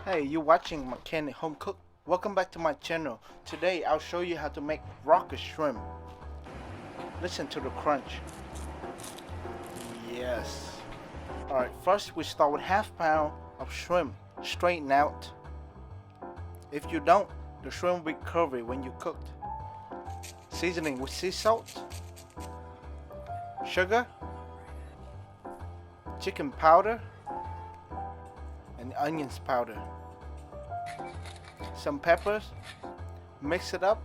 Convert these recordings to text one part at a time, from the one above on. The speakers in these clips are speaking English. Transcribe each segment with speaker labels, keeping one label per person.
Speaker 1: Hey, you watching Mechanic Home Cook? Welcome back to my channel. Today I'll show you how to make rocket shrimp. Listen to the crunch. Yes. Alright, first we start with half pound of shrimp, straighten out. If you don't, the shrimp will be curvy when you cooked. Seasoning with sea salt, sugar, chicken powder, and onions powder. Some peppers. Mix it up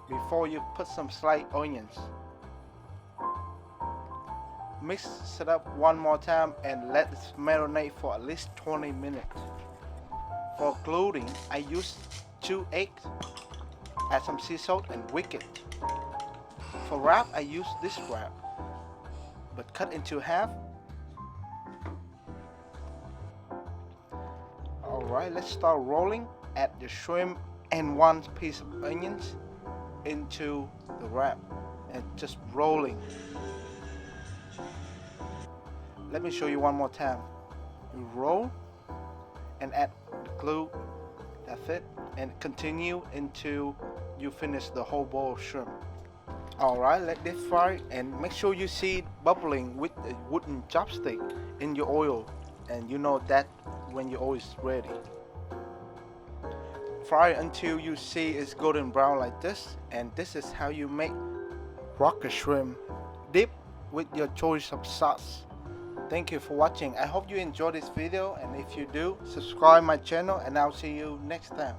Speaker 1: before you put some sliced onions. Mix it up one more time and let it marinate for at least 20 minutes. For gluting, I use 2 eggs, add some sea salt and whisk it. For wrap, I use this wrap, but cut into half. Alright, let's start rolling. Add the shrimp and 1 piece of onions into the wrap and just rolling. Let me show you one more time. You roll and add the glue. That's it. And continue until you finish the whole bowl of shrimp. Alright, let this fry and make sure you see it bubbling with a wooden chopstick in your oil, and you know that when your oil is ready. Fry until you see it's golden brown like this, and this is how you make rocket shrimp. Dip with your choice of sauce. Thank you for watching. I hope you enjoyed this video, and if you do, subscribe my channel and I'll see you next time.